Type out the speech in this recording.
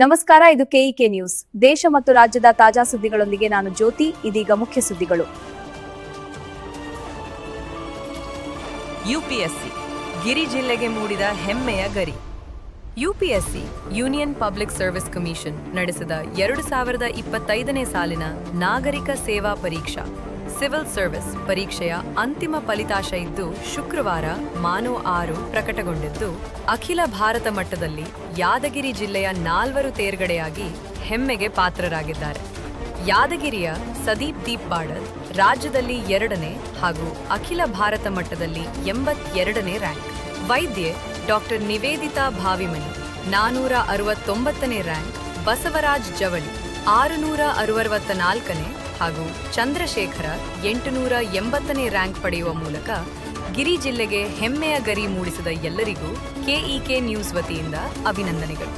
ನಮಸ್ಕಾರ, ಇದು ಕೆಇಕೆ ನ್ಯೂಸ್. ದೇಶ ಮತ್ತು ರಾಜ್ಯದ ತಾಜಾ ಸುದ್ದಿಗಳೊಂದಿಗೆ ನಾನು ಜ್ಯೋತಿ. ಇದೀಗ ಮುಖ್ಯ ಸುದ್ದಿಗಳು. ಯುಪಿಎಸ್ಸಿ ಗಿರಿ ಜಿಲ್ಲೆಗೆ ಮೂಡಿದ ಹೆಮ್ಮೆಯ ಗರಿ. UPSC union public service commission ನಡೆಸಿದ 2025ನೇ ಸಾಲಿನ ನಾಗರಿಕ ಸೇವಾ ಪರೀಕ್ಷಾ ಸಿವಿಲ್ ಸರ್ವಿಸ್ ಪರೀಕ್ಷೆಯ ಅಂತಿಮ ಫಲಿತಾಂಶ ಇದ್ದು ಶುಕ್ರವಾರ ಮಾನೋ 6 ಪ್ರಕಟಗೊಂಡಿದ್ದು, ಅಖಿಲ ಭಾರತ ಮಟ್ಟದಲ್ಲಿ ಯಾದಗಿರಿ ಜಿಲ್ಲೆಯ 4 ತೇರ್ಗಡೆಯಾಗಿ ಹೆಮ್ಮೆಗೆ ಪಾತ್ರರಾಗಿದ್ದಾರೆ. ಯಾದಗಿರಿಯ ಸದೀಪ್ ದೀಪ್ ಬಾಡರ್ ರಾಜ್ಯದಲ್ಲಿ 2ನೇ ಹಾಗೂ ಅಖಿಲ ಭಾರತ ಮಟ್ಟದಲ್ಲಿ 82ನೇ ರ್ಯಾಂಕ್. ವೈದ್ಯೆ ಡಾಕ್ಟರ್ ನಿವೇದಿತಾ ಭಾವಿಮನಿ 469ನೇ ರ್ಯಾಂಕ್, ಬಸವರಾಜ್ ಜವಳಿ 664ನೇ ಹಾಗೂ ಚಂದ್ರಶೇಖರ 880ನೇ ರ್ಯಾಂಕ್ ಪಡೆಯುವ ಮೂಲಕ ಗಿರಿ ಜಿಲ್ಲೆಗೆ ಹೆಮ್ಮೆಯ ಗರಿ ಮೂಡಿಸಿದ ಎಲ್ಲರಿಗೂ ಕೆಇಕೆ ನ್ಯೂಸ್ ವತಿಯಿಂದ ಅಭಿನಂದನೆಗಳು.